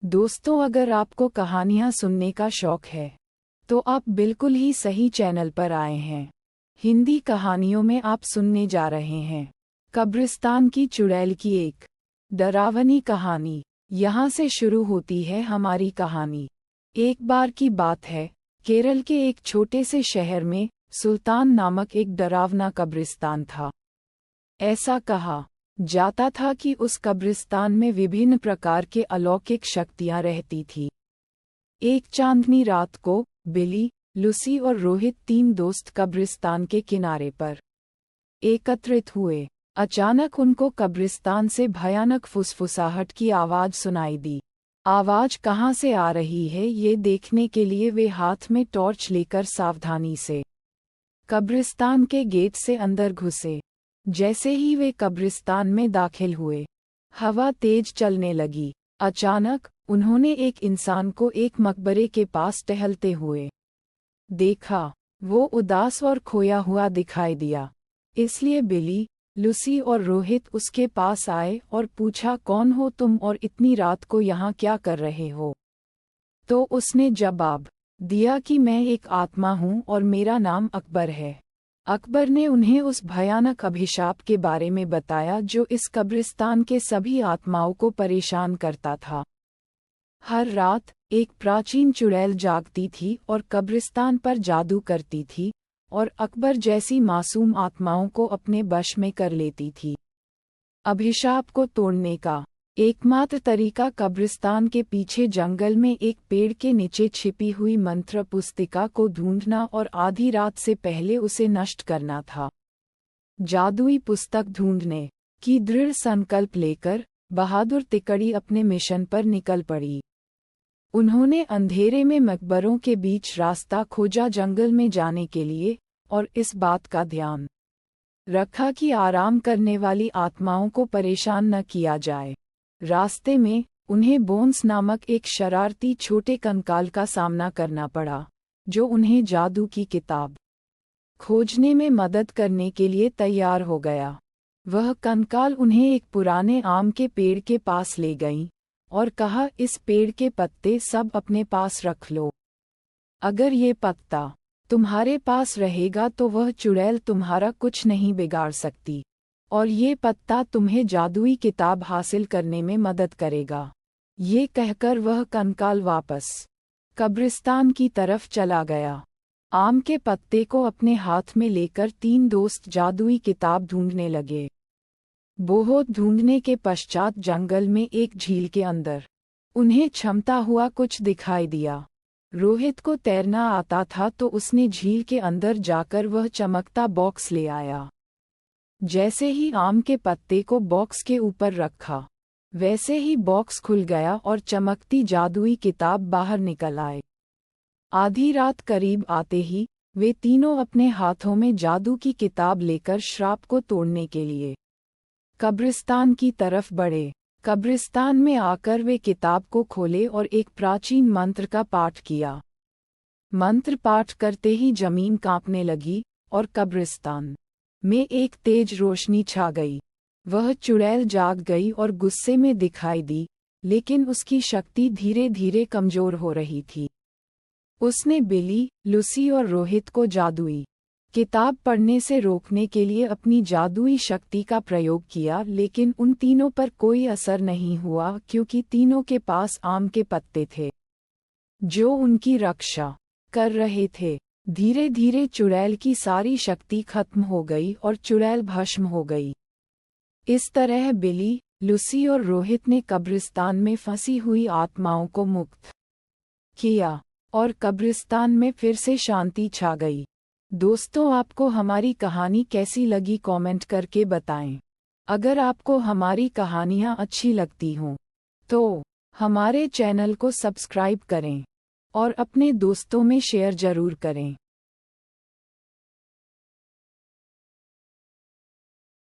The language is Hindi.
दोस्तों, अगर आपको कहानियाँ सुनने का शौक है तो आप बिल्कुल ही सही चैनल पर आए हैं। हिंदी कहानियों में आप सुनने जा रहे हैं कब्रिस्तान की चुड़ैल की एक डरावनी कहानी। यहाँ से शुरू होती है हमारी कहानी। एक बार की बात है, केरल के एक छोटे से शहर में सुल्तान नामक एक डरावना कब्रिस्तान था। ऐसा कहा जाता था कि उस कब्रिस्तान में विभिन्न प्रकार के अलौकिक शक्तियां रहती थी। एक चांदनी रात को बिली, लूसी और रोहित तीन दोस्त कब्रिस्तान के किनारे पर एकत्रित हुए। अचानक उनको कब्रिस्तान से भयानक फुसफुसाहट की आवाज सुनाई दी। आवाज कहाँ से आ रही है ये देखने के लिए वे हाथ में टॉर्च लेकर सावधानी से कब्रिस्तान के गेट से अंदर घुसे। जैसे ही वे कब्रिस्तान में दाखिल हुए, हवा तेज चलने लगी। अचानक उन्होंने एक इंसान को एक मकबरे के पास टहलते हुए देखा। वो उदास और खोया हुआ दिखाई दिया, इसलिए बिली, लूसी और रोहित उसके पास आए और पूछा, कौन हो तुम और इतनी रात को यहाँ क्या कर रहे हो? तो उसने जवाब दिया कि मैं एक आत्मा हूँ और मेरा नाम अकबर है। अकबर ने उन्हें उस भयानक अभिशाप के बारे में बताया जो इस कब्रिस्तान के सभी आत्माओं को परेशान करता था। हर रात एक प्राचीन चुड़ैल जागती थी और कब्रिस्तान पर जादू करती थी और अकबर जैसी मासूम आत्माओं को अपने वश में कर लेती थी। अभिशाप को तोड़ने का एकमात्र तरीका कब्रिस्तान के पीछे जंगल में एक पेड़ के नीचे छिपी हुई मंत्र पुस्तिका को ढूंढना और आधी रात से पहले उसे नष्ट करना था। जादुई पुस्तक ढूंढने की दृढ़ संकल्प लेकर बहादुर तिकड़ी अपने मिशन पर निकल पड़ी। उन्होंने अंधेरे में मकबरों के बीच रास्ता खोजा जंगल में जाने के लिए, और इस बात का ध्यान रखा कि आराम करने वाली आत्माओं को परेशान न किया जाए। रास्ते में उन्हें बोन्स नामक एक शरारती छोटे कंकाल का सामना करना पड़ा, जो उन्हें जादू की किताब खोजने में मदद करने के लिए तैयार हो गया। वह कंकाल उन्हें एक पुराने आम के पेड़ के पास ले गई और कहा, इस पेड़ के पत्ते सब अपने पास रख लो। अगर ये पत्ता तुम्हारे पास रहेगा तो वह चुड़ैल तुम्हारा कुछ नहीं बिगाड़ सकती, और ये पत्ता तुम्हें जादुई किताब हासिल करने में मदद करेगा। ये कहकर वह कंकाल वापस कब्रिस्तान की तरफ चला गया। आम के पत्ते को अपने हाथ में लेकर तीन दोस्त जादुई किताब ढूंढने लगे। बहुत ढूंढने के पश्चात जंगल में एक झील के अंदर उन्हें क्षमता हुआ कुछ दिखाई दिया। रोहित को तैरना आता था तो उसने झील के अंदर जाकर वह चमकता बॉक्स ले आया। जैसे ही आम के पत्ते को बॉक्स के ऊपर रखा, वैसे ही बॉक्स खुल गया और चमकती जादुई किताब बाहर निकल आए। आधी रात करीब आते ही वे तीनों अपने हाथों में जादू की किताब लेकर श्राप को तोड़ने के लिए कब्रिस्तान की तरफ बढ़े। कब्रिस्तान में आकर वे किताब को खोले और एक प्राचीन मंत्र का पाठ किया। मंत्र पाठ करते ही जमीन कांपने लगी और कब्रिस्तान में एक तेज रोशनी छा गई। वह चुड़ैल जाग गई और गुस्से में दिखाई दी, लेकिन उसकी शक्ति धीरे धीरे कमजोर हो रही थी। उसने बिली, लूसी और रोहित को जादुई किताब पढ़ने से रोकने के लिए अपनी जादुई शक्ति का प्रयोग किया, लेकिन उन तीनों पर कोई असर नहीं हुआ क्योंकि तीनों के पास आम के पत्ते थे जो उनकी रक्षा कर रहे थे। धीरे धीरे चुड़ैल की सारी शक्ति खत्म हो गई और चुड़ैल भस्म हो गई। इस तरह बिली, लूसी और रोहित ने कब्रिस्तान में फंसी हुई आत्माओं को मुक्त किया और कब्रिस्तान में फिर से शांति छा गई। दोस्तों, आपको हमारी कहानी कैसी लगी कमेंट करके बताएं। अगर आपको हमारी कहानियाँ अच्छी लगती हों तो हमारे चैनल को सब्सक्राइब करें और अपने दोस्तों में शेयर जरूर करें।